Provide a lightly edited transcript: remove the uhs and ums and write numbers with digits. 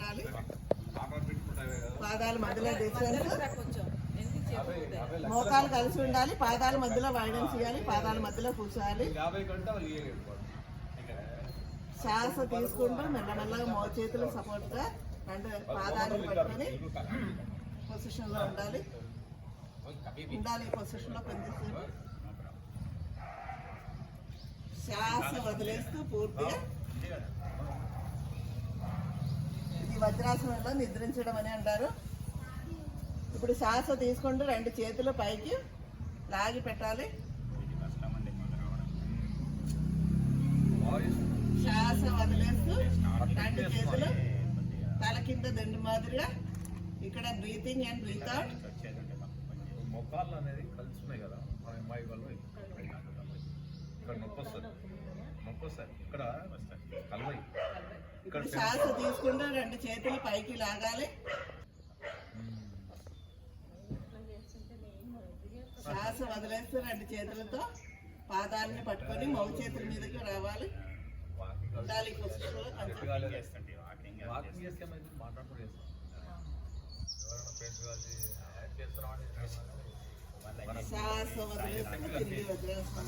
ఉండాలి. పాదాల మధ్యలో డిఫరెన్స్, మోకాలు కలిసి ఉండాలి. పాదాల మధ్యలో వైడెన్స్ ఇవ్వాలి. పాదాల మధ్యలో కూర్చోవాలి. శ్వాస తీసుకుంటూ మెల్లమెల్లగా చేతులు సపోర్ట్గా రెండు పాదాలను పట్టుకొని పొజిషన్లో ఉండాలి. ఈ పొజిషన్లో పనిచేసేపు శ్వాస వదిలేస్తూ పూర్తిగా. ఇది వజ్రాసనంలో నిద్రించడం అని అంటారు. ఇప్పుడు శ్వాస తీసుకుంటూ రెండు చేతులు పైకి లాగి పెట్టాలి. శ్వాస వదిలేస్తూ రెండు చేతులు తల కింద దండు మాదిరిగా ఇక్కడ బ్రీతింగ్ అండ్ బ్రీత్ అవుట్. మొక్కలు అనేది కలిసినాయి కదా మన అమ్మాయి వాళ్ళు ఇక్కడ నొప్పి వస్తుంది ఇక్కడ కలవయి. ఇక్కడ శ్వాస తీసుకుంటూ రెండు చేతులు పైకి లాగాలి. శ్వాస వదిలేస్తూ రెండు చేతులతో పాదాలని పట్టుకొని మౌ చేతుల మీదకి రావాలి. ఉండాలి పొజిషన్లో. శ్వాస వదిలేస్తూ తిరిగి వదిలేస్తాం.